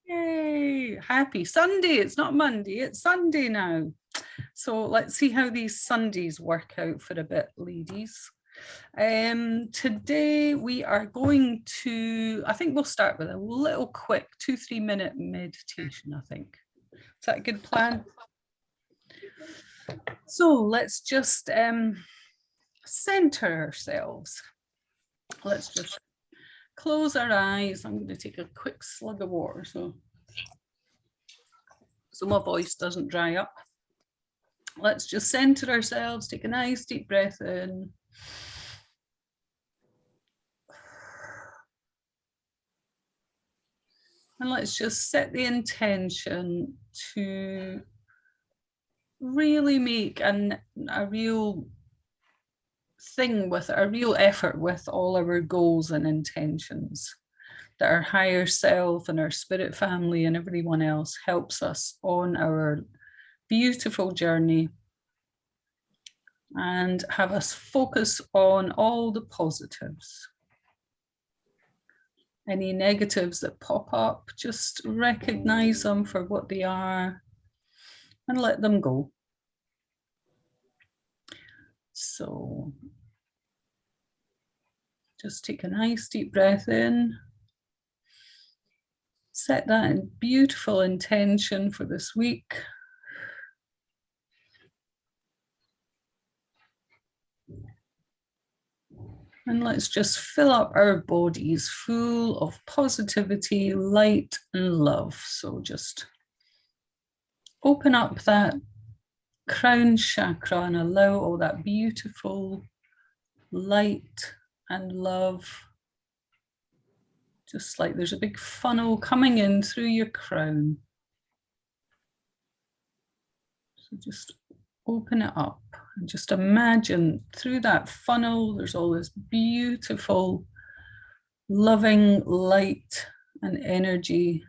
Yay, happy Sunday. It's not Monday, it's Sunday now. So let's see how these Sundays work out for a bit, ladies. Today we are going to, I think we'll start with a little quick 2-3 minute meditation, I think. Is that a good plan? So let's just center ourselves. Let's just close our eyes. I'm going to take a quick slug of water so my voice doesn't dry up. Let's just center ourselves, take a nice deep breath in. And let's just set the intention to really make a real thing with a real effort with all our goals and intentions, that our higher self and our spirit family and everyone else helps us on our beautiful journey, and have us focus on all the positives. Any negatives that pop up, just recognize them for what they are and let them go. So just take a nice deep breath in. Set that beautiful intention for this week. And let's just fill up our bodies full of positivity, light, and love. So just open up that crown chakra and allow all that beautiful light and love. Just like there's a big funnel coming in through your crown. So just open it up and just imagine through that funnel, there's all this beautiful, loving light and energy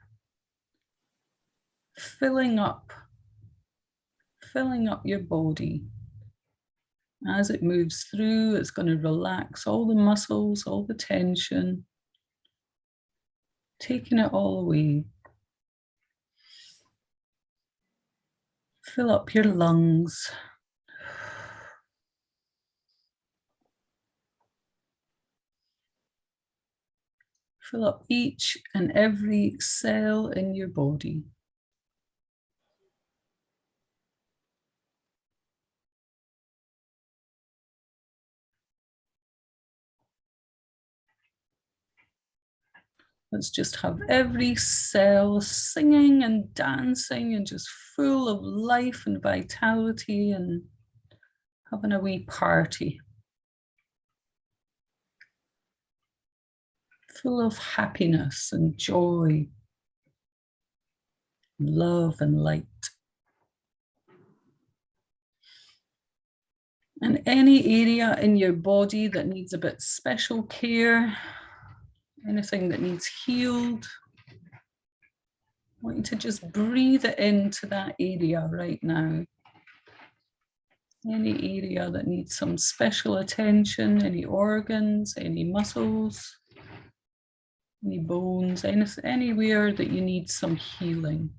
filling up your body. As it moves through, it's going to relax all the muscles, all the tension, taking it all away. Fill up your lungs. Fill up each and every cell in your body. Let's just have every cell singing and dancing and just full of life and vitality and having a wee party. Full of happiness and joy, love and light. And any area in your body that needs a bit special care, anything that needs healed, I want you to just breathe it into that area right now. Any area that needs some special attention, any organs, any muscles, any bones, anywhere that you need some healing,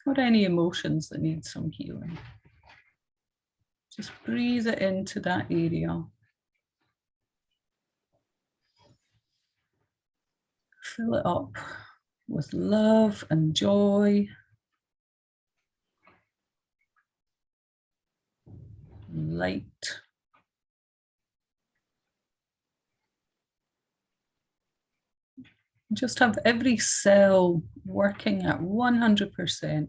or any emotions that need some healing. Just breathe it into that area. Fill it up with love and joy, light. Just have every cell working at 100%.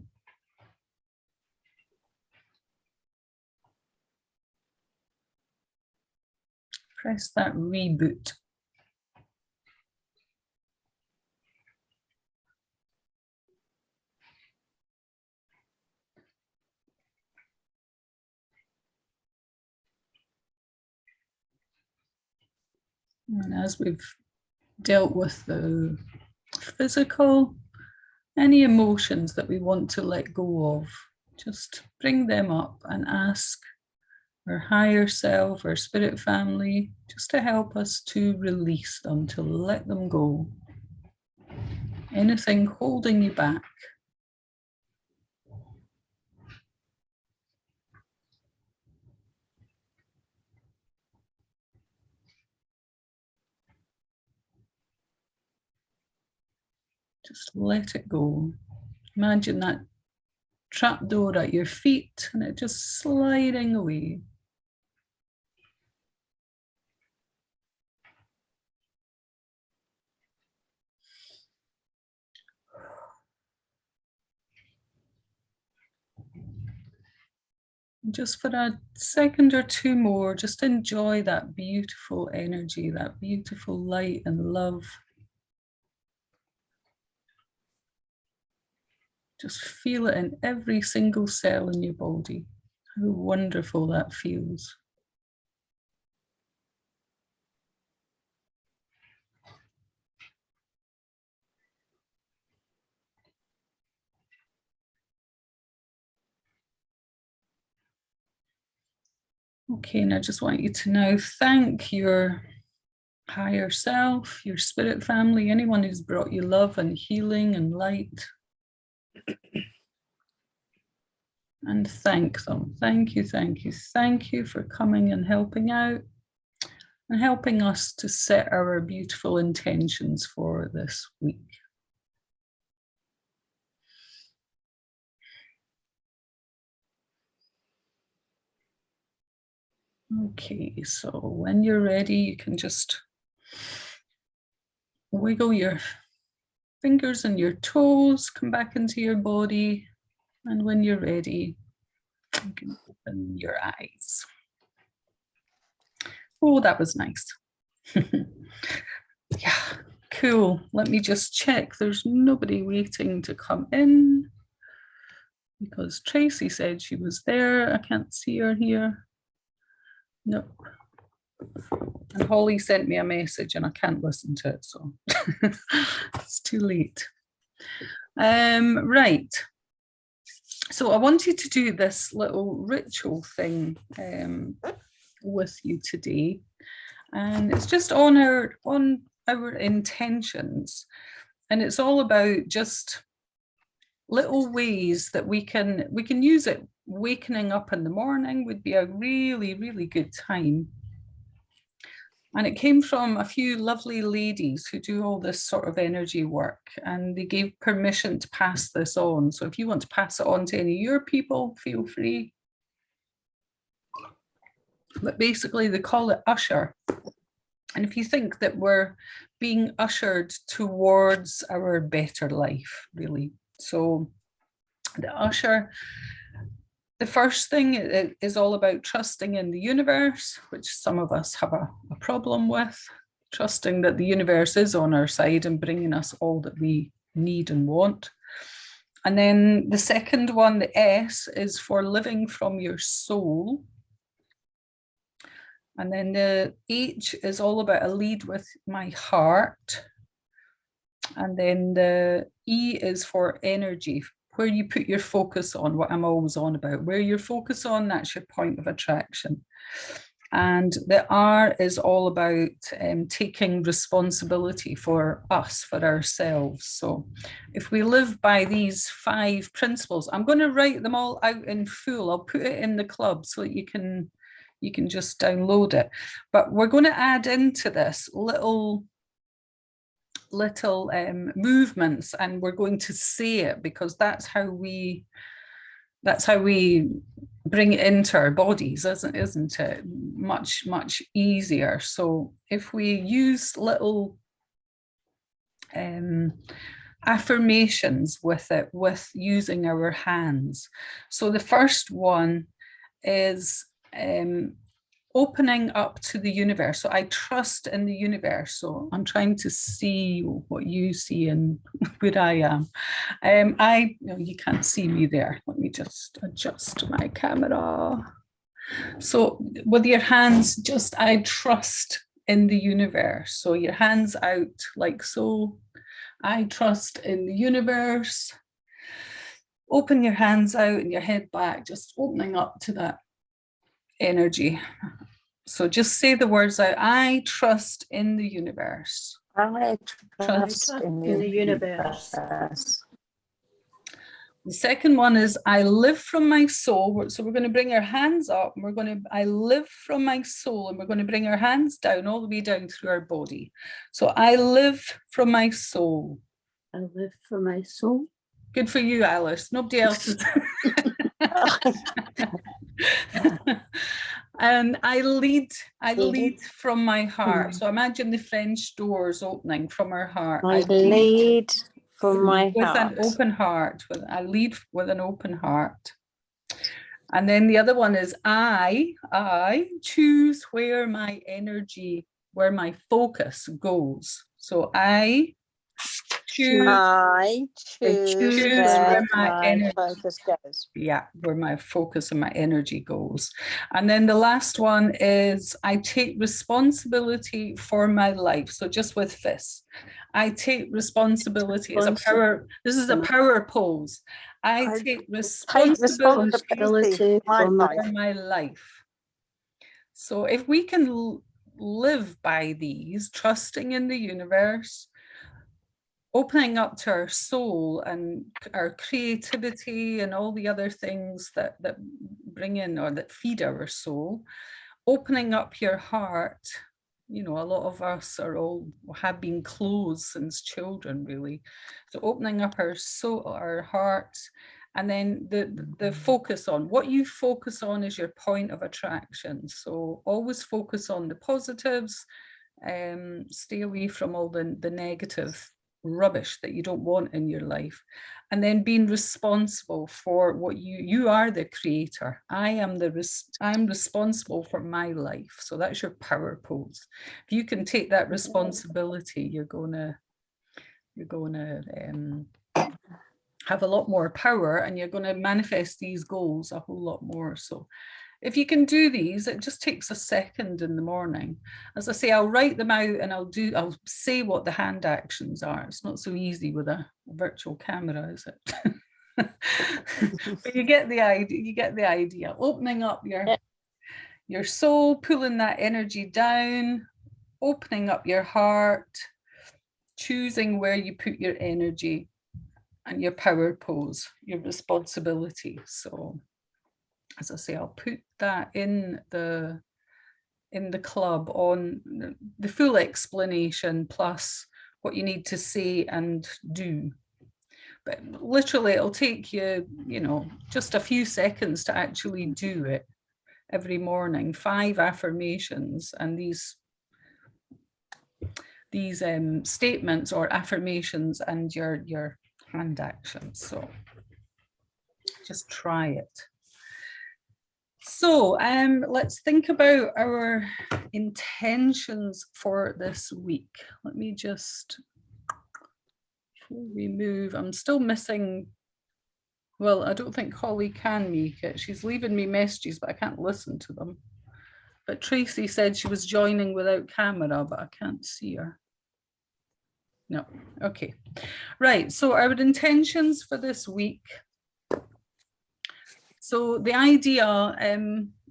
Press that reboot. And as we've dealt with the physical, any emotions that we want to let go of, just bring them up and ask our higher self, our spirit family, just to help us to release them, to let them go. Anything holding you back. Just let it go. Imagine that trapdoor at your feet and it just sliding away. Just for a second or two more, just enjoy that beautiful energy, that beautiful light and love. Just feel it in every single cell in your body. How wonderful that feels. Okay, and I just want you to now thank your higher self, your spirit family, anyone who's brought you love and healing and light. And thank them. Thank you, thank you, thank you for coming and helping out and helping us to set our beautiful intentions for this week. Okay, so when you're ready, you can just wiggle your fingers and your toes, come back into your body. And when you're ready, you can open your eyes. Oh, that was nice. Yeah, cool. Let me just check. There's nobody waiting to come in because Tracy said she was there. I can't see her here. No. And Holly sent me a message and I can't listen to it, so it's too late. Right. So I wanted to do this little ritual thing with you today. And it's just on our intentions. And it's all about just little ways that we can use it. Wakening up in the morning would be a really, really good time. And it came from a few lovely ladies who do all this sort of energy work, and they gave permission to pass this on. So if you want to pass it on to any of your people, feel free. But basically they call it usher. And if you think that we're being ushered towards our better life, really. So the usher, the first thing is all about trusting in the universe, which some of us have a problem with, trusting that the universe is on our side and bringing us all that we need and want. And then the second one, the S, is for living from your soul. And then the H is all about a lead with my heart. And then the E is for energy, where you put your focus on, what I'm always on about. Where your focus on, that's your point of attraction. And the R is all about taking responsibility for us, for ourselves. So if we live by these 5 principles, I'm going to write them all out in full. I'll put it in the club so that you can just download it. But we're going to add into this little movements, and we're going to say it, because that's how we bring it into our bodies, isn't it? Much easier. So if we use little affirmations with it, with using our hands. So the first one is opening up to the universe. So I trust in the universe. So I'm trying to see what you see and where I am. You can't see me there. Let me just adjust my camera. So with your hands, just I trust in the universe. So your hands out like so. I trust in the universe. Open your hands out and your head back, just opening up to that energy. So just say the words out. I trust in the universe. I trust in the universe. The second one is I live from my soul. So we're going to bring our hands up and I live from my soul, and we're going to bring our hands down all the way down through our body. So I live from my soul. I live from my soul. Good for you, Alice. Nobody else is. And I lead from my heart. So imagine the French doors opening from our heart. I lead from my with heart. an open heart. I lead with an open heart. And then the other one is I choose where my energy, where my focus goes. So I choose where my energy focus goes. Yeah, where my focus and my energy goes. And then the last one is I take responsibility for my life. So just with fists, I take responsibility as a power. This is a power pose. I take responsibility for my life. So if we can live by these, trusting in the universe, opening up to our soul and our creativity and all the other things that bring in or that feed our soul, opening up your heart. You know, a lot of us have been closed since children, really. So opening up our soul, our heart, and then the focus on what you focus on is your point of attraction. So always focus on the positives, stay away from all the negative rubbish that you don't want in your life, and then being responsible for what you are the creator. I'm responsible for my life. So that's your power pose. If you can take that responsibility, you're gonna have a lot more power, and you're going to manifest these goals a whole lot more. So if you can do these, it just takes a second in the morning. As I say, I'll write them out and I'll say what the hand actions are. It's not so easy with a virtual camera, is it? But you get the idea. Opening up your soul, pulling that energy down, opening up your heart, choosing where you put your energy, and your power pose, your responsibility. So as I say, I'll put that in the club on the full explanation plus what you need to say and do. But literally it'll take you, just a few seconds to actually do it every morning. 5 affirmations, and these statements or affirmations and your hand actions. So just try it. So let's think about our intentions for this week. Let me just, before we move, I'm still missing, well, I don't think Holly can make it. She's leaving me messages, but I can't listen to them. But Tracy said she was joining without camera, but I can't see her. No, okay. Right, so our intentions for this week. So the idea,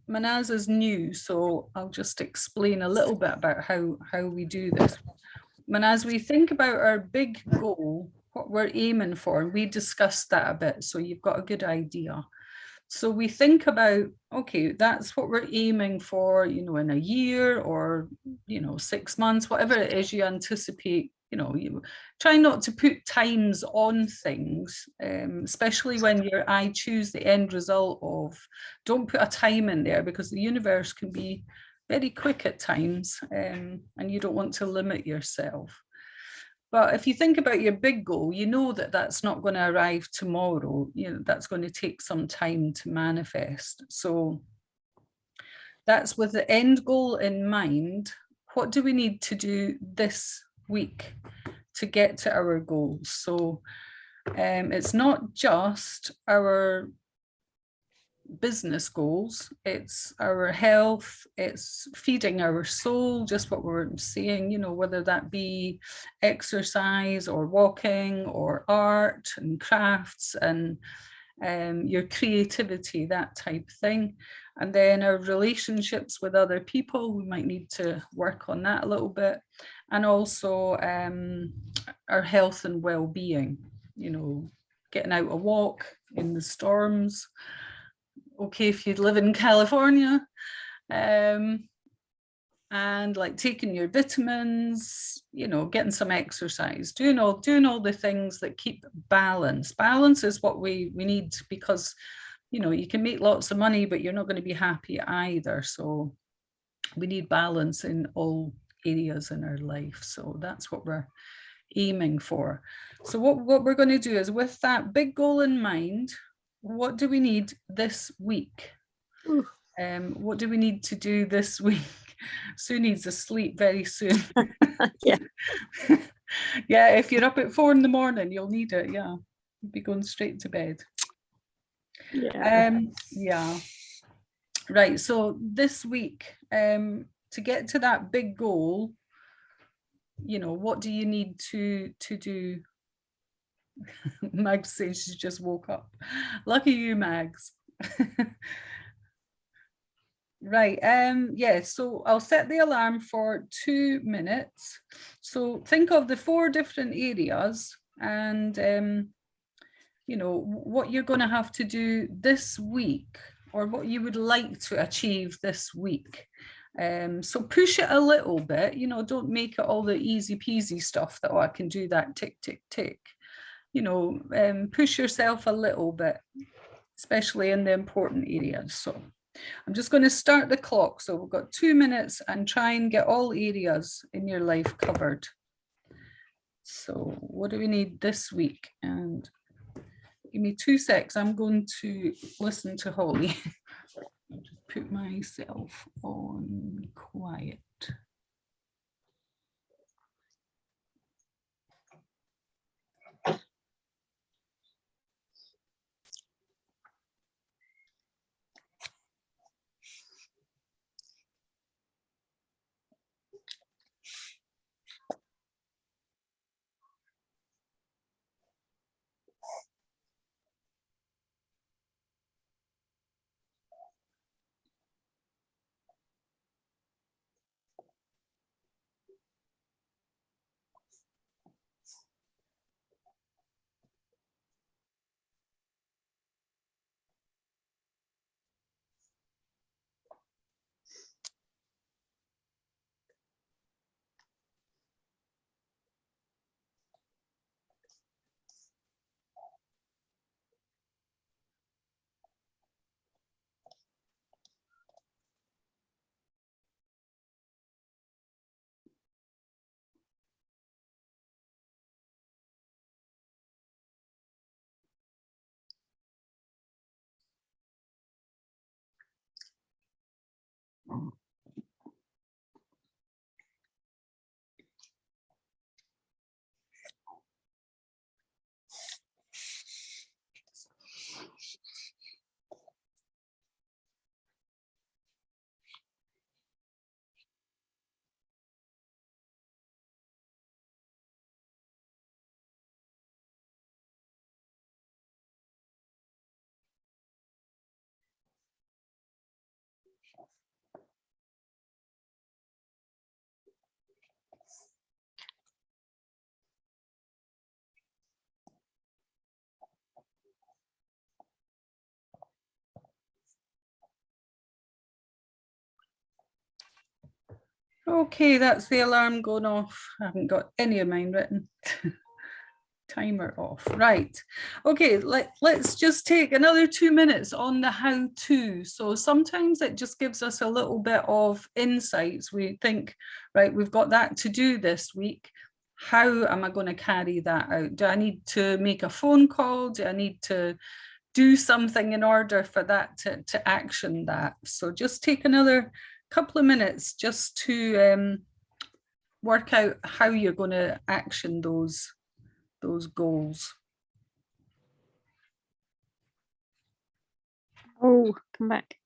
Manaz is new, so I'll just explain a little bit about how we do this. Manaz, we think about our big goal, what we're aiming for, and we discussed that a bit, so you've got a good idea. So we think about, okay, that's what we're aiming for, in a year or, 6 months, whatever it is you anticipate. You try not to put times on things, especially when I choose the end result of, don't put a time in there, because the universe can be very quick at times, and you don't want to limit yourself. But if you think about your big goal, you know that that's not going to arrive tomorrow. That's going to take some time to manifest. So that's with the end goal in mind. What do we need to do this week to get to our goals? So it's not just our business goals, it's our health, it's feeding our soul, just what we're saying, whether that be exercise or walking or art and crafts and your creativity, that type thing. And then our relationships with other people, we might need to work on that a little bit. And also our health and well-being, you know, getting out a walk in the storms. Okay, if you live in California, and like taking your vitamins, you know, getting some exercise, doing all the things that keep balance. Balance is what we need, because, you know, you can make lots of money, but you're not going to be happy either. So we need balance in all areas in our life. So that's what we're aiming for. So what we're going to do is, with that big goal in mind, what do we need this week? What do we need to do this week? Sue needs to sleep very soon. Yeah. Yeah, if you're up at 4 in the morning, you'll need it. Yeah, you'll be going straight to bed. Yeah. Yeah. Right. So this week, to get to that big goal, you know, what do you need to do? Mags says she just woke up. Lucky you, Mags. Right, yeah, so I'll set the alarm for 2 minutes. So think of the 4 different areas and, you know, what you're going to have to do this week, or what you would like to achieve this week. So push it a little bit, you know, don't make it all the easy peasy stuff that, oh, I can do that, tick, tick, tick. You know, push yourself a little bit, especially in the important areas. So I'm just going to start the clock. So we've got 2 minutes, and try and get all areas in your life covered. So what do we need this week? And give me 2 secs. I'm going to listen to Holly. I'll just put myself on quiet. Okay, that's the alarm going off. I haven't got any of mine written. Timer off. Right. Okay, let's just take another 2 minutes on the how to. So sometimes it just gives us a little bit of insights. We think, right, we've got that to do this week. How am I going to carry that out? Do I need to make a phone call? Do I need to do something in order for that to action that? So just take another couple of minutes just to work out how you're going to action those goals. Oh, come back.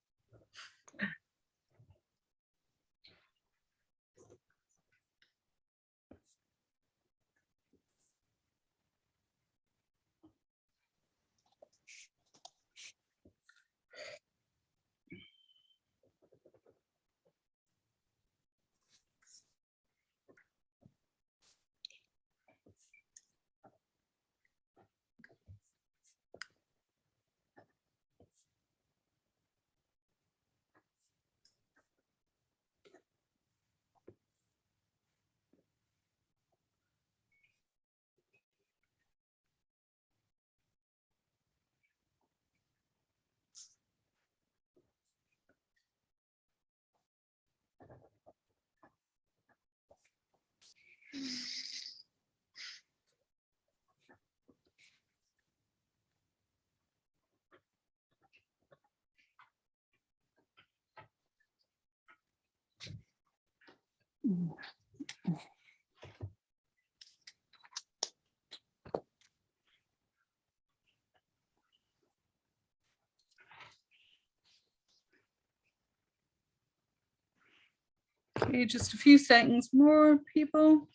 Okay, just a few seconds more, people.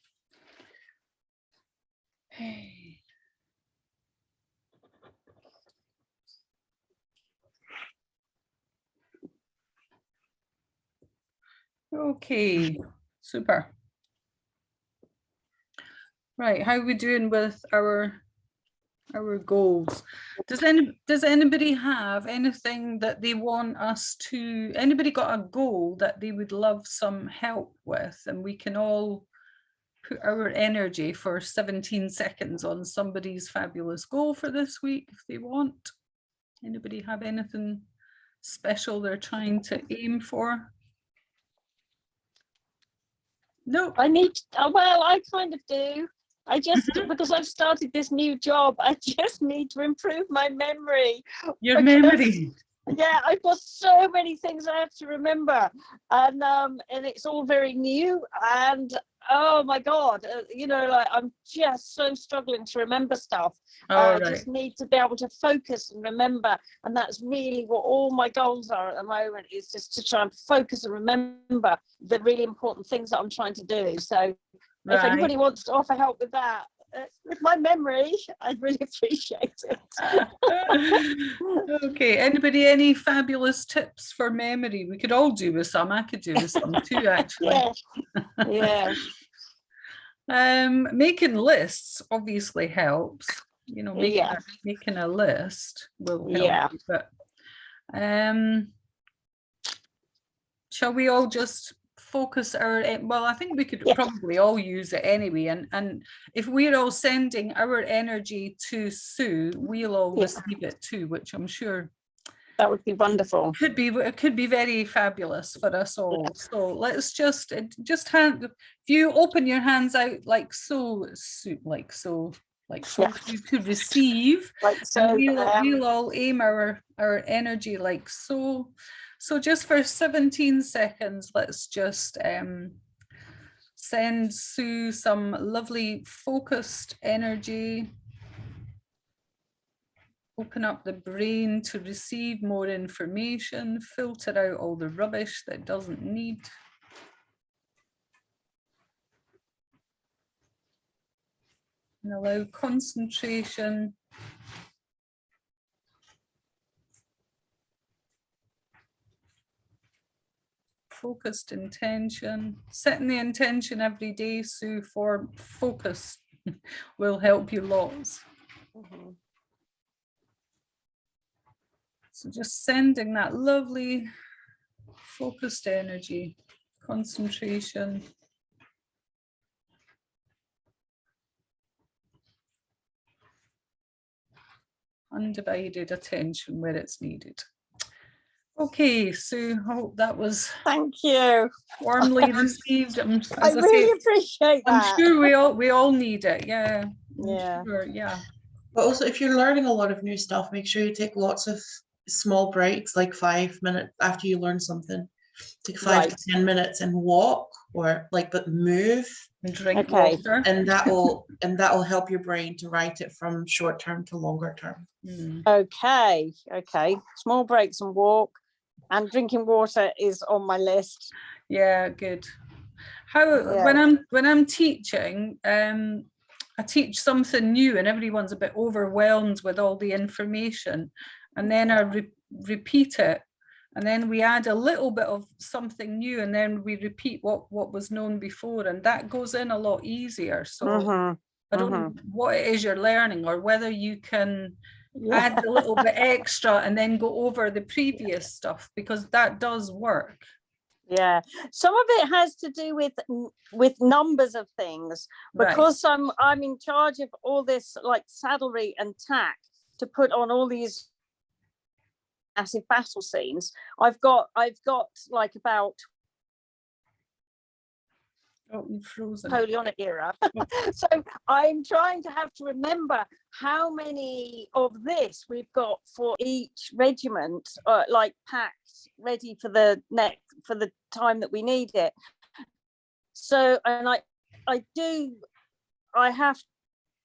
Hey. Okay, super. Right, how are we doing with our goals? Does anybody have anything that they want us to, anybody got a goal that they would love some help with, and we can all put our energy for 17 seconds on somebody's fabulous goal for this week if they want? Anybody have anything special they're trying to aim for? No. Well, I kind of do. I just, because I've started this new job, I just need to improve my memory. Your memory. Yeah, I've got so many things I have to remember, and it's all very new, and oh my God, you know, like I'm just so struggling to remember stuff. I just need to be able to focus and remember, and that's really what all my goals are at the moment, is just to try and focus and remember the really important things that I'm trying to do. So if anybody wants to offer help with that, with my memory, I'd really appreciate it. Okay, anybody any fabulous tips for memory? We could all do with some. I could do with some too, actually. Yeah. Making lists obviously helps. You know, making a list will help. You, but shall we all just focus our, well, I think we could probably all use it anyway, and if we're all sending our energy to Sue, we'll all receive it too, which I'm sure that would be wonderful. It could be very fabulous for us all. So let's just hand, if you open your hands out like so, like so you could receive, like so, and we'll all aim our energy like so. So just for 17 seconds, let's just send Sue some lovely focused energy. Open up the brain to receive more information, filter out all the rubbish that doesn't need. And allow concentration. Focused intention. Setting the intention every day, Sue, for focus will help you lots. So just sending that lovely focused energy, concentration. Undivided attention where it's needed. Okay, Sue, I hope that was warmly received. I really appreciate that. I'm sure we all need it. Yeah. Sure, yeah. But also, if you're learning a lot of new stuff, make sure you take lots of small breaks, like 5 minutes after you learn something. Take 5 to 10 minutes and walk, or but move and drink water, and that will help your brain to write it from short term to longer term. Okay, small breaks and walk, and drinking water is on my list. Yeah, good. When I'm teaching, I teach something new and everyone's a bit overwhelmed with all the information, and then I repeat it, and then we add a little bit of something new, and then we repeat what was known before, and that goes in a lot easier. So I don't know what it is you're learning, or whether you can add a little bit extra and then go over the previous stuff, because that does work. Yeah, some of it has to do with numbers of things, because I'm in charge of all this, like saddlery and tack, to put on all these massive battle scenes. I've got like about Napoleonic era. So I'm trying to have to remember how many of this we've got for each regiment, like packed ready for the time that we need it. So, and I have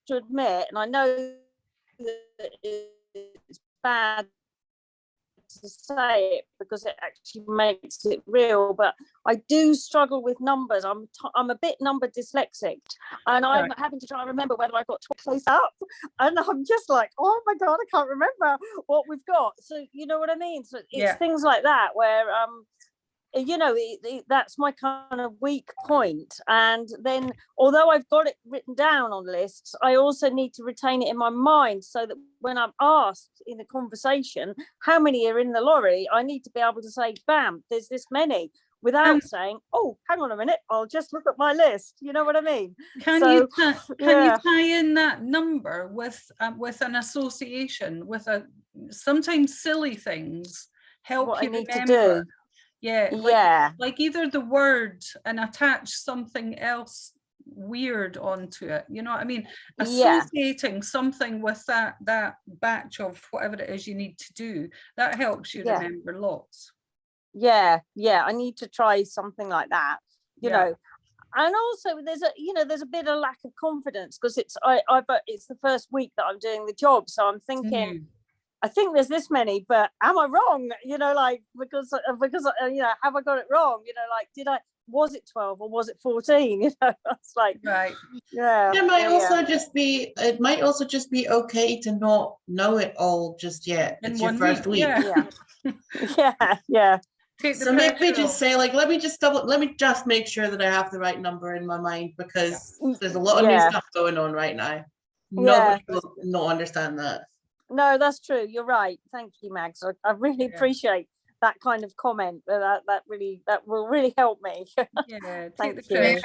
to admit, and I know that it's bad to say it because it actually makes it real, but I do struggle with numbers. I'm a bit number dyslexic, and I'm having to try and remember whether I got 12 close up, and I'm just like, oh my God, I can't remember what we've got. So you know what I mean? So it's things like that where you know, that's my kind of weak point. And then, although I've got it written down on lists, I also need to retain it in my mind so that when I'm asked in a conversation how many are in the lorry, I need to be able to say, bam, there's this many, without saying, oh, hang on a minute, I'll just look at my list. You know what I mean? Can you tie in that number with an association, with sometimes silly things help what you I need remember. to do. Yeah, like either the word and attach something else weird onto it. You know what I mean? Associating something with that batch of whatever it is you need to do, that helps you remember lots. Yeah, I need to try something like that. You know, and also there's a bit of lack of confidence because it's the first week that I'm doing the job, so I'm thinking. I think there's this many, but am I wrong? You know, like because you know, have I got it wrong? You know, like was it 12 or was it 14? You know, it's like It might also just be okay to not know it all just yet. It's your first week. Yeah. So maybe just say like, let me just make sure that I have the right number in my mind because there's a lot of new stuff going on right now. Nobody will not understand that. No, that's true. You're right. Thank you, Mags. I really appreciate that kind of comment. That will really help me. Thank you.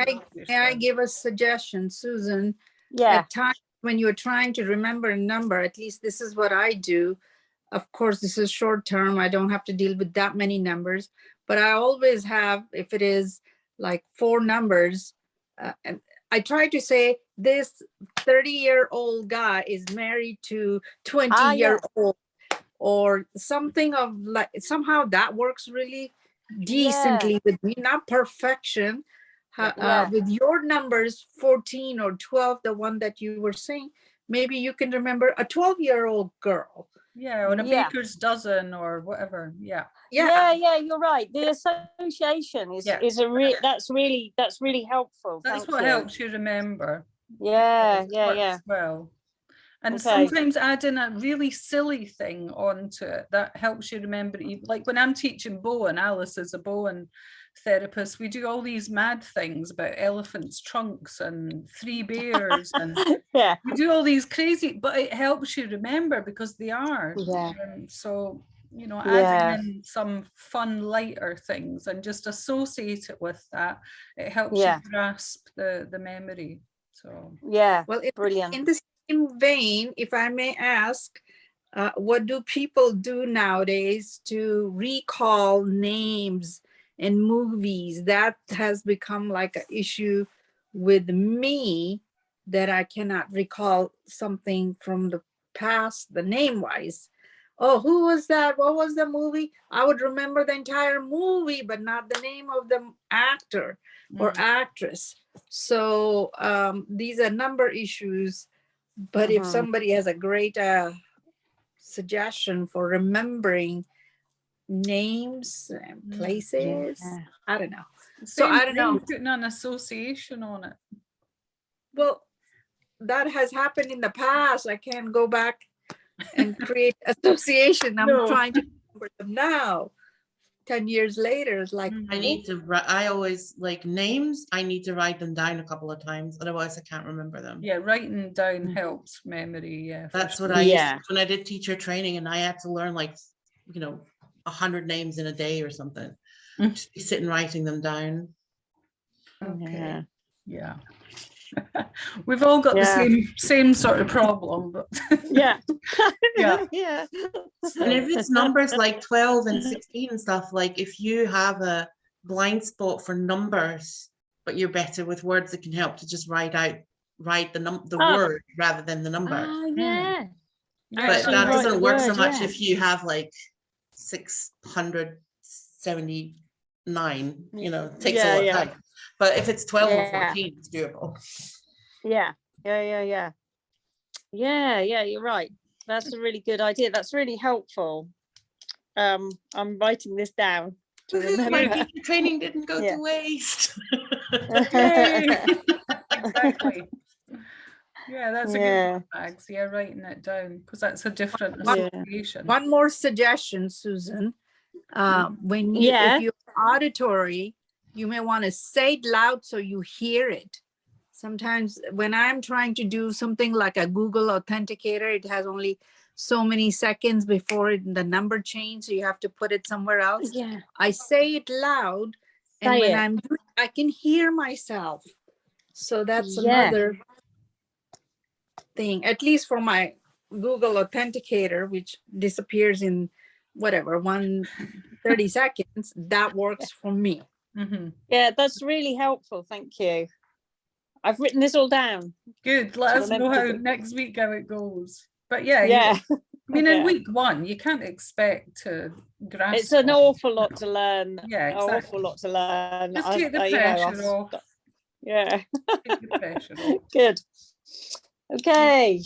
May I give a suggestion, Susan? Yeah. At times when you're trying to remember a number, at least this is what I do. Of course, this is short term. I don't have to deal with that many numbers, but I always have, if it is like 4 numbers, and I try to say this 30-year-old guy is married to 20-year-old or something of like, somehow that works really decently with me, not perfection. With your numbers, 14 or 12, the one that you were saying, maybe you can remember a 12-year-old girl. Yeah, or a baker's dozen or whatever. Yeah, you're right. The association is that's really helpful. That's what helps you remember. Yeah. Well, and sometimes adding a really silly thing onto it that helps you remember. Like when I'm teaching Bowen, Alice is a Bowen therapist, we do all these mad things about elephants' trunks and 3 bears and we do all these crazy, but it helps you remember because they are. So, you know, adding in some fun, lighter things and just associate it with that, it helps you grasp the memory. So well, brilliant. In the same vein, if I may ask, what do people do nowadays to recall names in movies? That has become like an issue with me, that I cannot recall something from the past, the name wise. Oh, who was that? What was the movie? I would remember the entire movie, but not the name of the actor or actress. So these are number issues. But if somebody has a great suggestion for remembering names and places, I don't know. So I don't know. Putting an association on it. Well, that has happened in the past. I can't go back and create association. I'm trying to remember them now. 10 years later, it's like I always like names. I need to write them down a couple of times, otherwise I can't remember them. Yeah, writing down helps memory. Yeah, that's what I used to, when I did teacher training, and I had to learn like 100 names in a day or something. Just be sitting writing them down. Okay. Yeah. We've all got the same sort of problem, but yeah. And if it's numbers like 12 and 16 and stuff, like if you have a blind spot for numbers, but you're better with words, it can help to just write the word rather than the number. But that doesn't work so much if you have like 679, it takes a lot of time. But if it's 12 or 14, it's doable. Yeah, you're right. That's a really good idea. That's really helpful. I'm writing this down to Woohoo, my remember. teacher training didn't go Yeah. to waste. Yay! Exactly. Yeah, that's a good Yeah. one, Mags. Yeah, writing it down, because that's a different Yeah. association. One more suggestion, Susan. When you, Yeah. if you're auditory, you may want to say it loud so you hear it. Sometimes when I'm trying to do something like a Google Authenticator, it has only so many seconds before the number change, so you have to put it somewhere else. Yeah. I say it loud, and Say when it. I'm doing, I can hear myself. So that's Yeah. another thing, at least for my Google Authenticator, which disappears in whatever, 130 seconds, that works for me. Mm-hmm. Yeah, that's really helpful. Thank you. I've written this all down. Good. Let To us know remember how to do. next week how it goes. But yeah, Yeah. I mean, in Yeah. week 1, you can't expect to grasp. It's an all- awful lot to learn. Yeah, An exactly. awful lot to learn. Just take the you know, pressure off. Yeah. Take the pressure off. Good. Okay.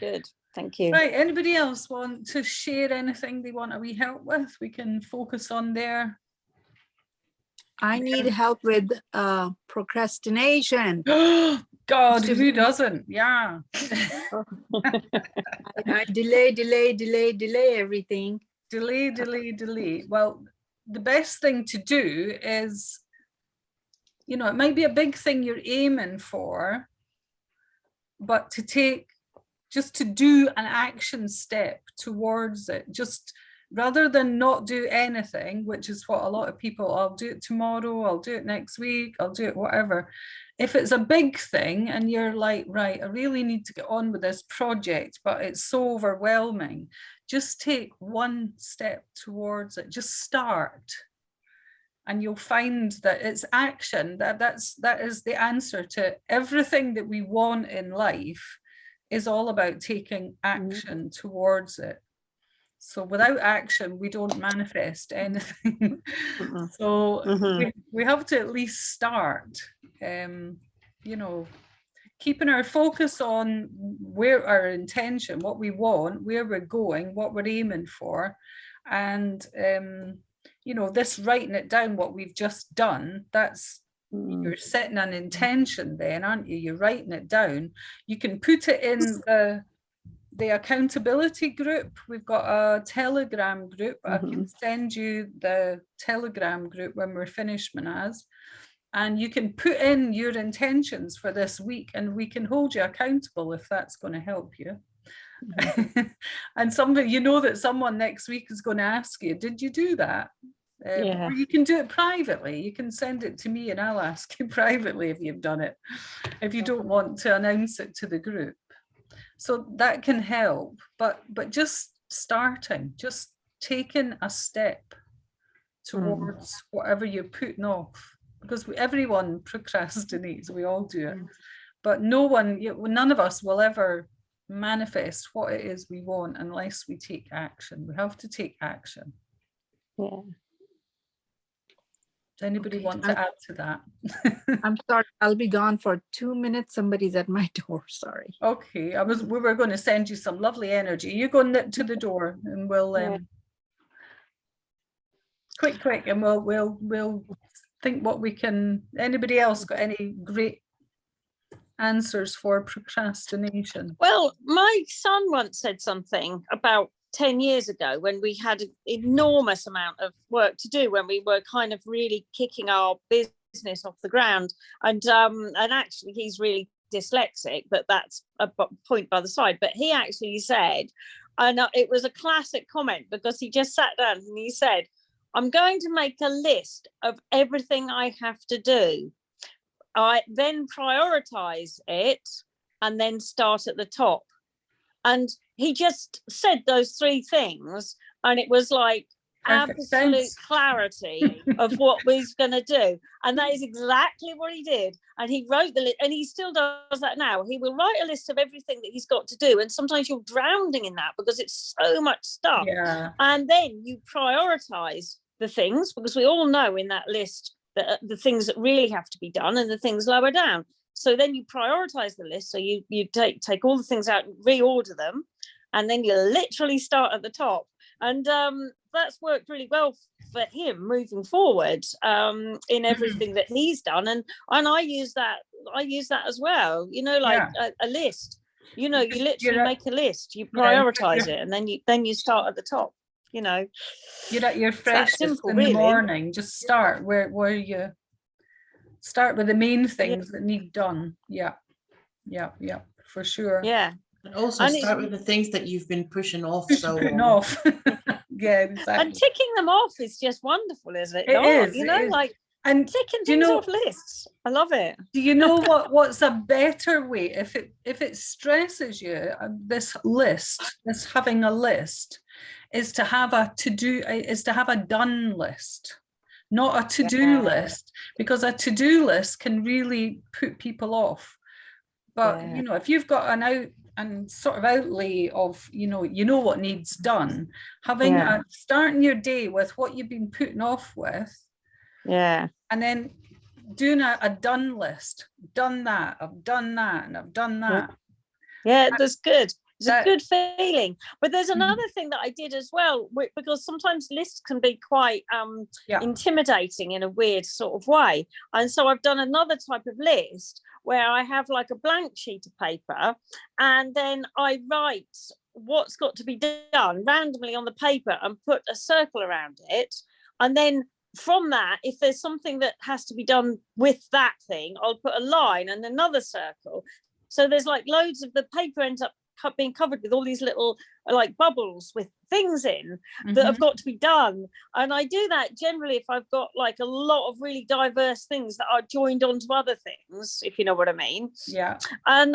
Good. Thank you. Right. Anybody else want to share anything they want a wee help with? We can focus on there. I need help with procrastination. God, To who be- doesn't? Yeah. I delay everything. Delay. Well, the best thing to do is, it might be a big thing you're aiming for, but just to do an action step towards it, just rather than not do anything, which is what a lot of people, I'll do it tomorrow, I'll do it next week, I'll do it whatever. If it's a big thing and you're like, right, I really need to get on with this project, but it's so overwhelming, just take one step towards it, just start. And you'll find that it's action, that is the answer to everything that we want in life, is all about taking action towards it. So without action, we don't manifest anything. So we have to at least start, keeping our focus on where our intention, what we want, where we're going, what we're aiming for. And, this writing it down, what we've just done, that's, you're setting an intention then, aren't you? You're writing it down. You can put it in the accountability group. We've got a Telegram group. I can send you the Telegram group when we're finished, Manaz. And you can put in your intentions for this week and we can hold you accountable if that's going to help you. And that someone next week is going to ask you, did you do that? Or you can do it privately. You can send it to me and I'll ask you privately if you've done it, if you don't want to announce it to the group. So that can help, but just starting, just taking a step towards whatever you're putting off, because everyone procrastinates, we all do it, but none of us will ever manifest what it is we want unless we take action. We have to take action. Yeah. Does anybody want to add to that? I'm sorry, I'll be gone for 2 minutes. Somebody's at my door, sorry. Okay, we were going to send you some lovely energy. You go to the door and we'll quick, and we'll think what we can. Anybody else got any great answers for procrastination? Well, my son once said something about 10 years ago when we had an enormous amount of work to do, when we were kind of really kicking our business off the ground, and actually he's really dyslexic, but that's a point by the side. But he actually said, and it was a classic comment, because he just sat down and he said, I'm going to make a list of everything I have to do. I then prioritize it and then start at the top. And he just said those 3 things, and it was like Perfect absolute sense. clarity of what we was going to do. And that is exactly what he did. And he wrote the list, and he still does that now. He will write a list of everything that he's got to do. And sometimes you're drowning in that because it's so much stuff. Yeah. And then you prioritize the things, because we all know in that list that the things that really have to be done and the things lower down. So then you prioritize the list. So you take all the things out and reorder them. And then you literally start at the top. And that's worked really well for him moving forward in everything that he's done. And I use that as well, you know, like a list. You know, you literally make a list, you prioritize it, and then you start at the top, you know. You're at your freshest simple, in really. the morning. Just start where you start with the main things that need done. Yeah, for sure. Yeah. And also start with the things that you've been pushing off putting off. Yeah, exactly. And ticking them off is just wonderful, isn't it? It is, you know, like, and ticking things off lists. I love it. Do you know what's a better way if it stresses you? This having a list is to have a done list, not a to-do list, because a to-do list can really put people off. But you know, if you've got an sort of outlay of you know what needs done, having starting your day with what you've been putting off with, and then doing a done list. Done that, I've done that, and I've done that. Yeah, that's good. It's a good feeling. But there's another thing that I did as well, because sometimes lists can be quite intimidating in a weird sort of way. And so I've done another type of list where I have like a blank sheet of paper, and then I write what's got to be done randomly on the paper and put a circle around it. And then from that, if there's something that has to be done with that thing, I'll put a line and another circle. So there's like loads of the paper ends up being covered with all these little like bubbles with things in that have got to be done. And I do that generally if I've got like a lot of really diverse things that are joined onto other things, if you know what I mean. Yeah. And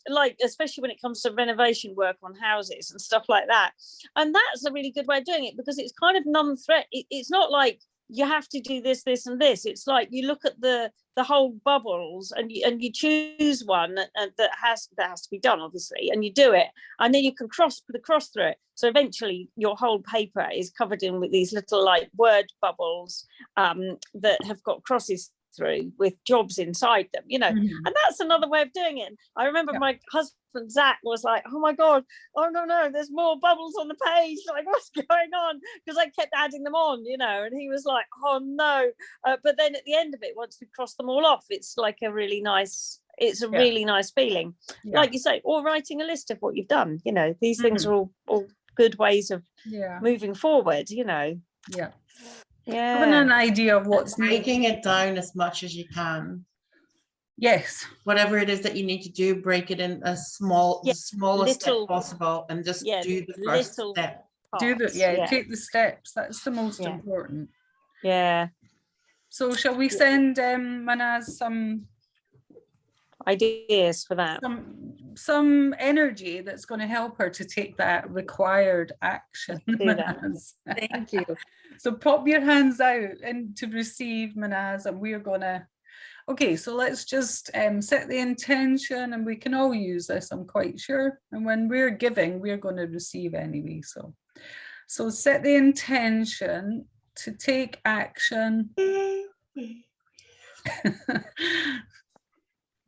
like especially when it comes to renovation work on houses and stuff like that. And that's a really good way of doing it, because it's kind of non-threat. It's not like you have to do this, this, and this. It's like you look at the whole bubbles and you choose one that has to be done, obviously, and you do it, and then you can put a cross through it. So eventually your whole paper is covered in with these little like word bubbles that have got crosses through with jobs inside them, you know. And that's another way of doing it. I remember my husband Zach was like, oh my god, oh no, there's more bubbles on the page, like what's going on, because I kept adding them on, you know. And he was like, oh no, but then at the end of it, once we cross them all off, it's like a really nice really nice feeling, like you say, or writing a list of what you've done, you know. These things are all good ways of moving forward, you know. Having an idea of what's breaking it down as much as you can. Yes. Whatever it is that you need to do, break it in the smallest step possible, and just do the first step. Take the steps. That's the most important. Yeah. So shall we send Manaz some ideas for that? Some energy that's going to help her to take that required action. Thank you. So pop your hands out and to receive, Manaz, and we're going to, okay, so let's just set the intention, and we can all use this, I'm quite sure. And when we're giving, we're going to receive anyway. So set the intention to take action.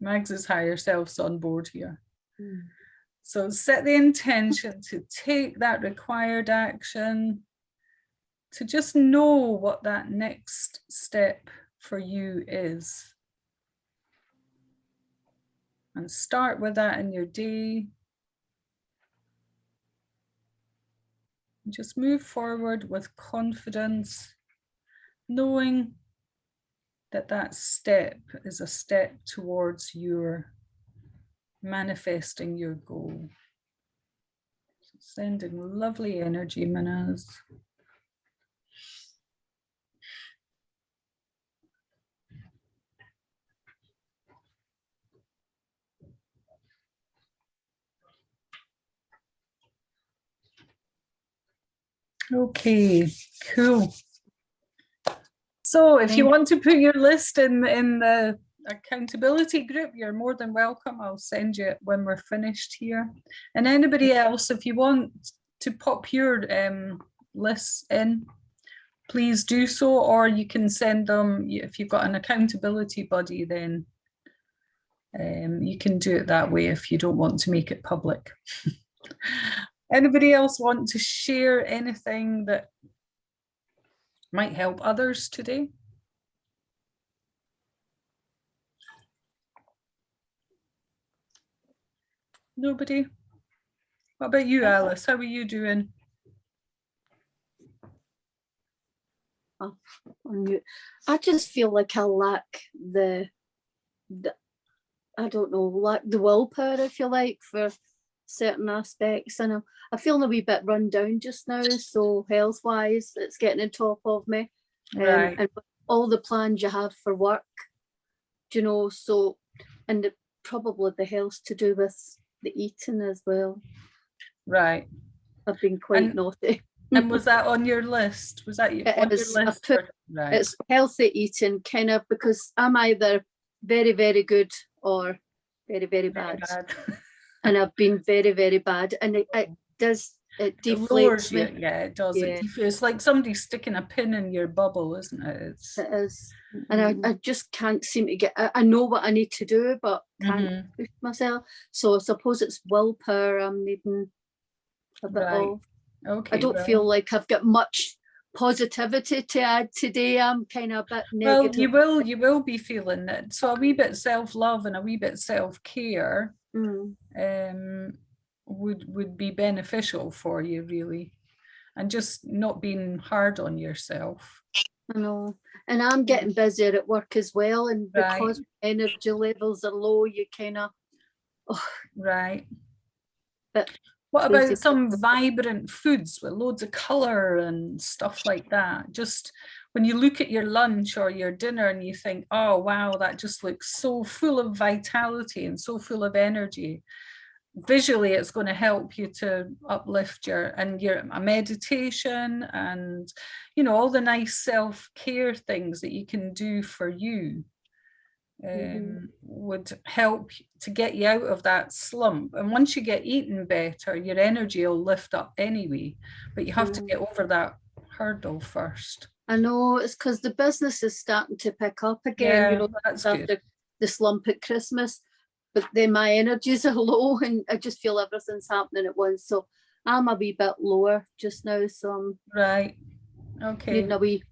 Mags' higher self's on board here. So set the intention to take that required action, to just know what that next step for you is. And start with that in your day. Just move forward with confidence, knowing that that step is a step towards your manifesting your goal. So sending lovely energy, Manaz. Okay, cool. So if you want to put your list in the accountability group, you're more than welcome. I'll send you it when we're finished here. And anybody else, if you want to pop your lists in, please do so, or you can send them, if you've got an accountability buddy, then you can do it that way if you don't want to make it public. Anybody else want to share anything that might help others today? Nobody? What about you, Alice? How are you doing? I just feel like I lack the I don't know, lack the willpower, if you like, for certain aspects, and I feel a wee bit run down just now, so health wise it's getting on top of me. Right. And all the plans you have for work, you know, so, and probably the health to do with the eating as well. Right. I've been quite naughty. And was that on your list? Was that on your list? Right. It's healthy eating, kind of, because I'm either very, very good or very, very bad. And I've been very, very bad. And it deflates me. Yeah, it does. Yeah. It's like somebody sticking a pin in your bubble, isn't it? It is. And I just can't seem to get, I know what I need to do, but can't push myself. So I suppose it's willpower I'm needing a bit of. Okay. I don't feel like I've got much positivity to add today. I'm kind of a bit negative. Well, you will be feeling it. So a wee bit self-love and a wee bit self-care would be beneficial for you, really. And just not being hard on yourself. I know. And I'm getting busier at work as well. And because energy levels are low, you kind of Right. But what about some vibrant foods with loads of colour and stuff like that? Just when you look at your lunch or your dinner and you think, oh, wow, that just looks so full of vitality and so full of energy. Visually, it's going to help you to uplift your meditation and, you know, all the nice self-care things that you can do for you. Would help to get you out of that slump. And once you get eating better, your energy will lift up anyway, but you have to get over that hurdle first. I know, it's because the business is starting to pick up again, you know, that's after good. the slump at Christmas, but then my energies are low and I just feel everything's happening at once. So I'm a wee bit lower just now, so I'm needing a wee.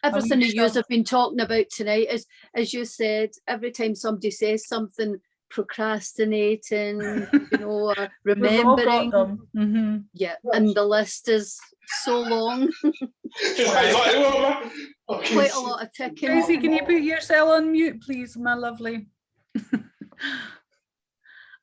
Everything that you have been talking about tonight is, as you said, every time somebody says something, procrastinating, you know, or remembering. Yeah, and the list is so long. Quite a lot of ticking. Tracy, can you put yourself on mute, please, my lovely?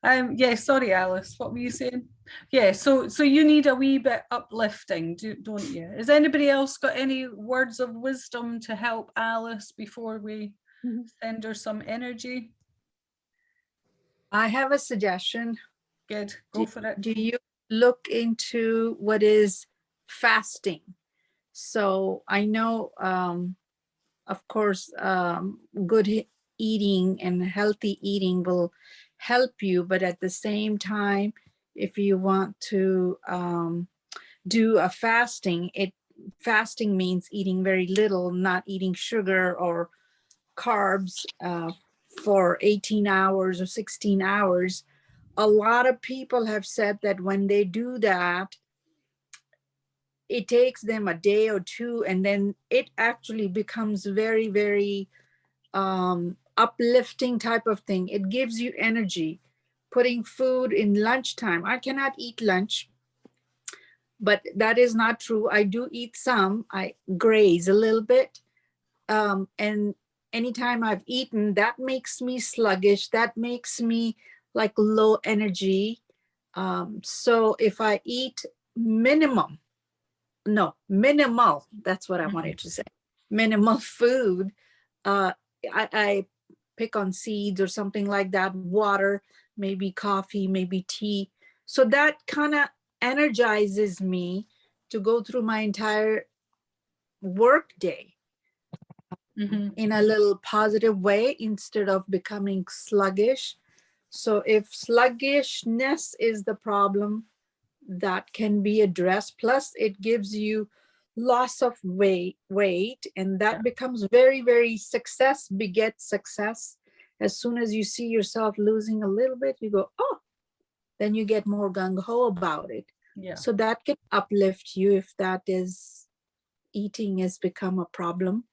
Yeah, sorry, Alice, what were you saying? Yeah, so you need a wee bit uplifting, don't you? Has anybody else got any words of wisdom to help Alice before we send her some energy? I have a suggestion. Good, go for it. Do you look into what is fasting? So I know, of course, good eating and healthy eating will help you, but at the same time, if you want to do a fasting, fasting means eating very little, not eating sugar or carbs for 18 hours or 16 hours. A lot of people have said that when they do that, it takes them a day or two, and then it actually becomes very, very uplifting type of thing. It gives you energy. Putting food in lunchtime. I cannot eat lunch, but that is not true. I do eat some. I graze a little bit. And anytime I've eaten, that makes me sluggish. That makes me like low energy. So if I eat minimal, that's what I wanted to say. Minimal food. I pick on seeds or something like that, water, maybe coffee, maybe tea. So that kind of energizes me to go through my entire work day in a little positive way instead of becoming sluggish. So if sluggishness is the problem, that can be addressed. Plus it gives you loss of weight, and that becomes very, very success begets success. As soon as you see yourself losing a little bit, you go, oh, then you get more gung-ho about it. Yeah. So that can uplift you if that is, eating has become a problem.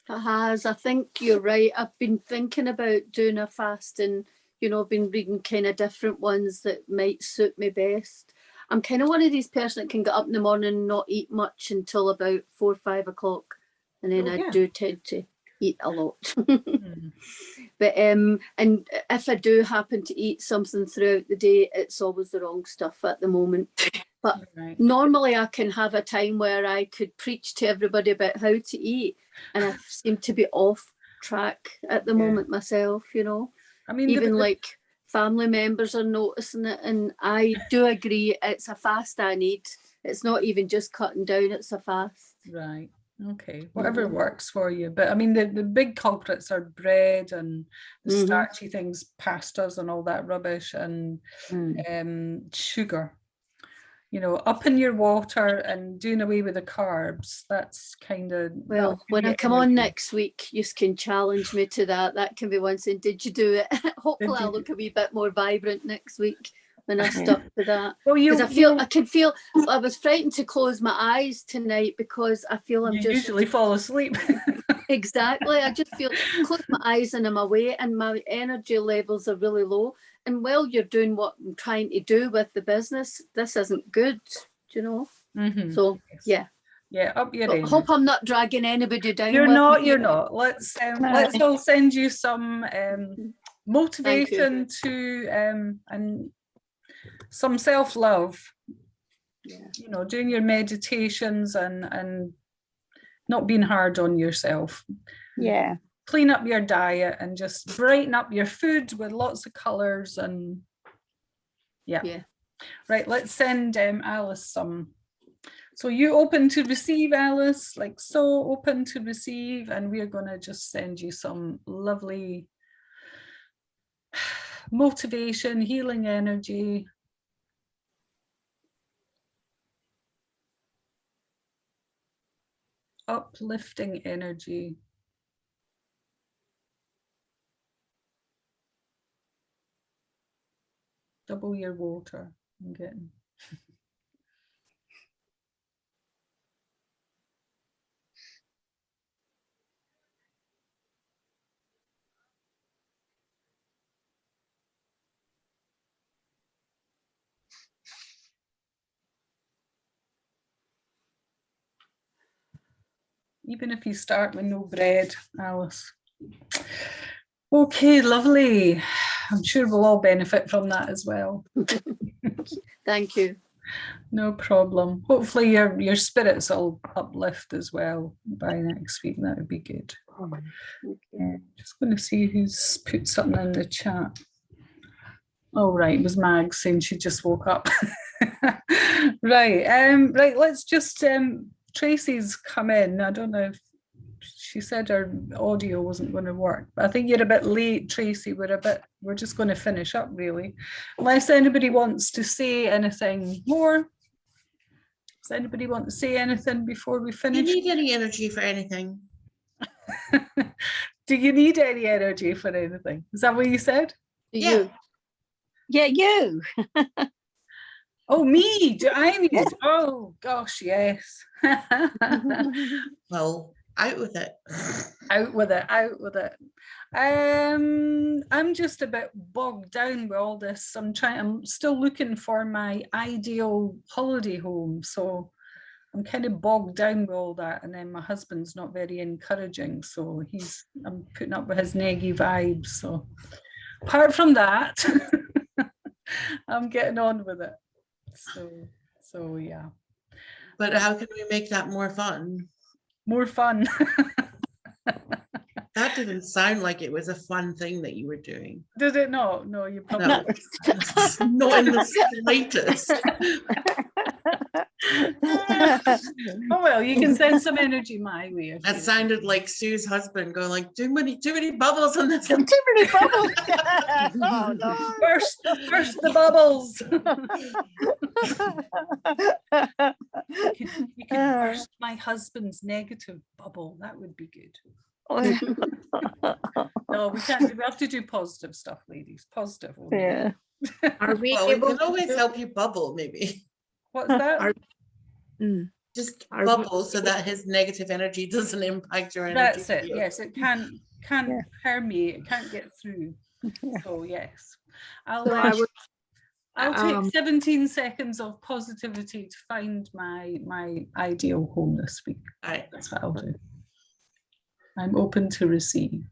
It has. I think you're right. I've been thinking about doing a fast, and I've been reading kind of different ones that might suit me best. I'm kind of one of these person that can get up in the morning and not eat much until about 4 or 5 o'clock, and then I do tend to eat a lot. But and if I do happen to eat something throughout the day, it's always the wrong stuff at the moment. But normally I can have a time where I could preach to everybody about how to eat, and I seem to be off track at the moment myself, I mean, even like family members are noticing it, and I do agree it's a fast I need. It's not even just cutting down, it's a fast. Right. Okay, whatever works for you. But I mean, the big culprits are bread and the starchy things, pastas and all that rubbish, and sugar. Upping your water and doing away with the carbs. That's kind of... Well, when I come on next week, you can challenge me to that. That can be one saying, did you do it? Hopefully I'll look a wee bit more vibrant next week when I stuck to that. Because I can feel, I was frightened to close my eyes tonight because I feel I'm just... usually fall asleep. Exactly. I just feel, close my eyes and I'm away, and my energy levels are really low. And while you're doing what I'm trying to do with the business, this isn't good, So, yeah. Yeah, up your I hope I'm not dragging anybody down. You're not. Let's all send you some motivation to and some self-love. Yeah. Doing your meditations and not being hard on yourself. Yeah. Clean up your diet and just brighten up your food with lots of colors and right, let's send Alice some. So you open to receive, Alice, like so open to receive, and we're going to just send you some lovely motivation, healing energy. Uplifting energy. Double your water. I'm getting. Even if you start with no bread, Alice. Okay, lovely. I'm sure we'll all benefit from that as well. Thank you. No problem. Hopefully your spirits will uplift as well by next week. That would be good. Just going to see who's put something in the chat. Oh, right, it was Mag saying she just woke up. Right, right, let's just, Tracy's come in. I don't know if she said her audio wasn't going to work, but I think you're a bit late, Tracy. We're just going to finish up really. Unless anybody wants to say anything more. Does anybody want to say anything before we finish? Do you need any energy for anything? Do you need any energy for anything? Is that what you said? Yeah. Yeah, you. Oh, me? Do I need? Yeah. Oh, gosh, yes. Well, out with it. Out with it, out with it. I'm just a bit bogged down with all this. I'm still looking for my ideal holiday home. So I'm kind of bogged down with all that. And then my husband's not very encouraging. So I'm putting up with his neggy vibes. So apart from that, I'm getting on with it. So yeah. But how can we make that more fun? More fun. That didn't sound like it was a fun thing that you were doing. Did it not? No, you probably not in the slightest. Oh well, you can send some energy my way. That sounded like Sue's husband going like, too many bubbles on this. Too many bubbles. Oh, no. Burst the bubbles. You could burst my husband's negative bubble. That would be good. No, we can't. We have to do positive stuff, ladies. Positive. Yeah. Are we well, we able can always help you bubble, maybe. What's that? Just bubble so that his negative energy doesn't impact your energy. That's it. Yes, it can't permeate. It can't get through. So yes, I'll take 17 seconds of positivity to find my ideal home this week. All right. That's what I'll do. I'm open to receive.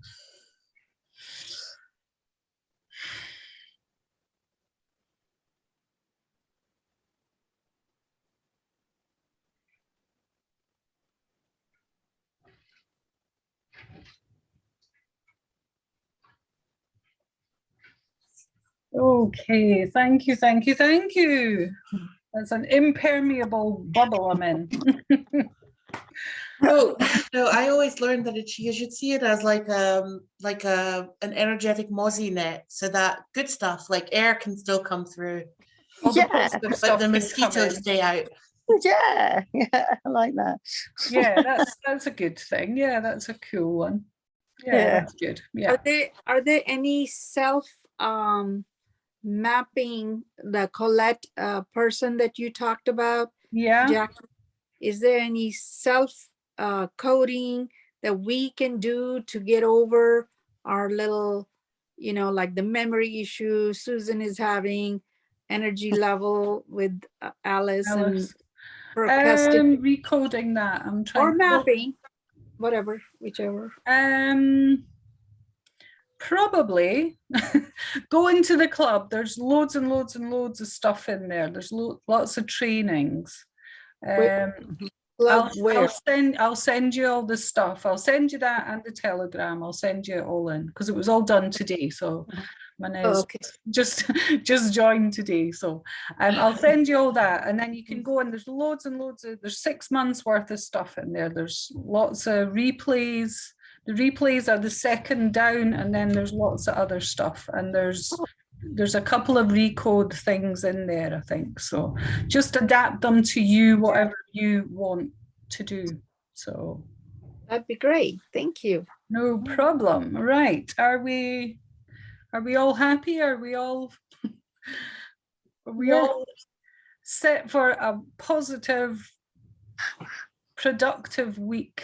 Okay, thank you, thank you, thank you. That's an impermeable bubble I'm in. Oh, no, I always learned that you should see it as like an energetic mozzie net, so that good stuff like air can still come through. All the positive But stuff the can come mosquitoes in. stay out. Yeah, I like that. Yeah, that's a good thing. Yeah, that's a cool one. Yeah, that's good. Yeah. Are there any self mapping, the Colette person that you talked about? Yeah. Jackie, is there any self coding that we can do to get over our little, like the memory issue Susan is having, energy level with Alice. And recoding that. I'm trying. Or mapping, whatever, whichever. Probably go into the club. There's loads and loads and loads of stuff in there. There's lots of trainings. I'll send you all the stuff. I'll send you that and the telegram. I'll send you it all in because it was all done today. So just joined today. So I'll send you all that, and then you can go and there's loads and loads of. There's 6 months worth of stuff in there. There's lots of replays. The replays are the second down, and then there's lots of other stuff, and there's a couple of recode things in there, I think. So just adapt them to you, whatever you want to do. So that'd be great. Thank you. No problem. Right. Are we all happy? Are we all all set for a positive, productive week?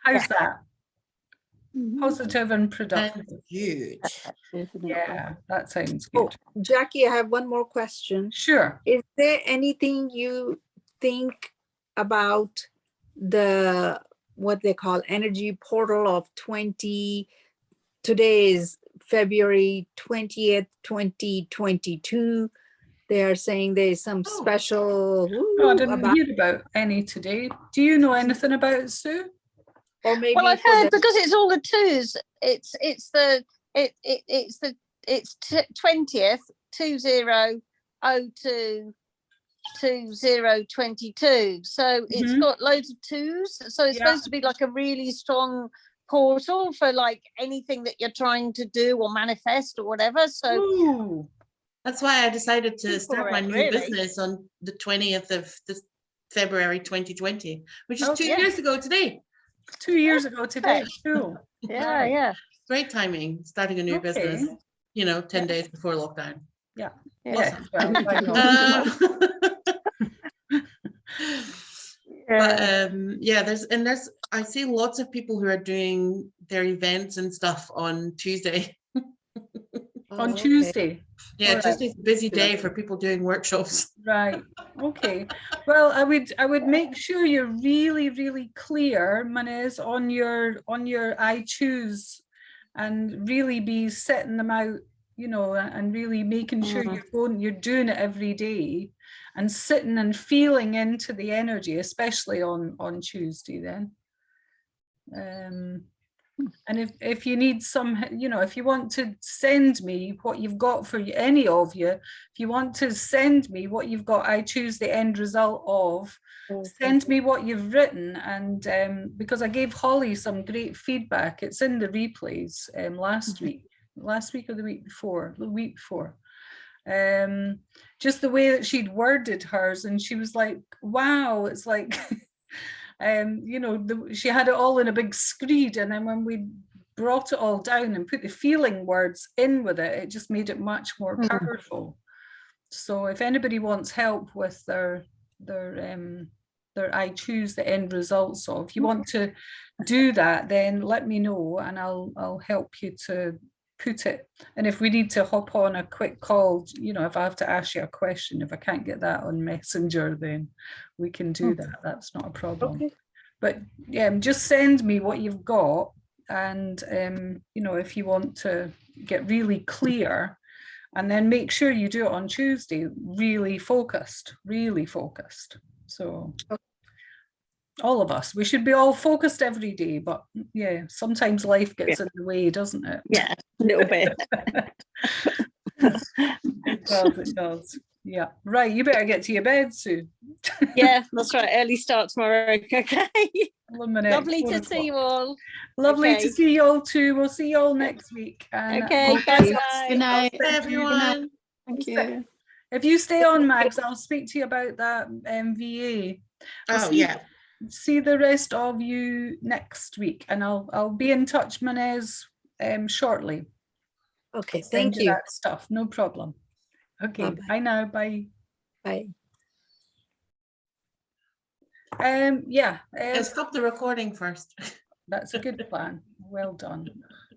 How's that? Positive and productive. Huge. Yeah, that sounds good. Oh, Jackie, I have one more question. Sure. Is there anything you think about the what they call energy portal of 20? Today is February 20th, 2022. They are saying there's some special. I didn't hear about any today. Do you know anything about it, Sue? Or maybe I've heard because it's all the twos. It's 20th 2002 2022. So it's got loads of twos. So it's supposed to be like a really strong portal for like anything that you're trying to do or manifest or whatever. So that's why I decided to start my new business on the 20th of February 2020, which is 2 years ago today. 2 years ago today. Cool. Yeah. Great timing, starting a new business, 10 days before lockdown. Yeah. Awesome. There's I see lots of people who are doing their events and stuff on Tuesday. On Tuesday. Yeah, Tuesday's a busy day for people doing workshops. Right. Okay. Well, I would make sure you're really, really clear, Manez, on your I choose, and really be setting them out, and really making sure you're doing it every day, and sitting and feeling into the energy, especially on Tuesday then. And if you need some, if you want to send me what you've got for any of you, if you want to send me what you've got, I choose the end result of, send me what you've written. And because I gave Holly some great feedback, it's in the replays last week or the week before, just the way that she'd worded hers, and she was like, wow, it's like she had it all in a big screed, and then when we brought it all down and put the feeling words in with it, it just made it much more powerful. So if anybody wants help with their I choose the end result. So if you want to do that, then let me know and I'll help you to put it. And if we need to hop on a quick call, you know, if I have to ask you a question, if I can't get that on Messenger, then we can do that. That's not a problem. Okay. But yeah, just send me what you've got. And, you know, if you want to get really clear, and then make sure you do it on Tuesday, really focused. So all of us, we should be all focused every day, but yeah, sometimes life gets in the way, doesn't it? Yeah, a little bit. It does. Yeah. Right, you better get to your bed, Sue. Yeah, that's right. Early start tomorrow. Okay. Lovely to 4 see you all. Lovely Okay. to see you all too. We'll see you all next week. And Okay, Okay. bye. Good night. Bye, everyone. Thank you. if you stay on, Max, I'll speak to you about that VA. Oh, yeah. See the rest of you next week, and I'll be in touch, Manez, shortly. Okay, Send thank you. that stuff, no problem. Okay, Bye-bye. bye now, bye. Bye. Yeah, Stop the recording first. that's a good plan. Well done.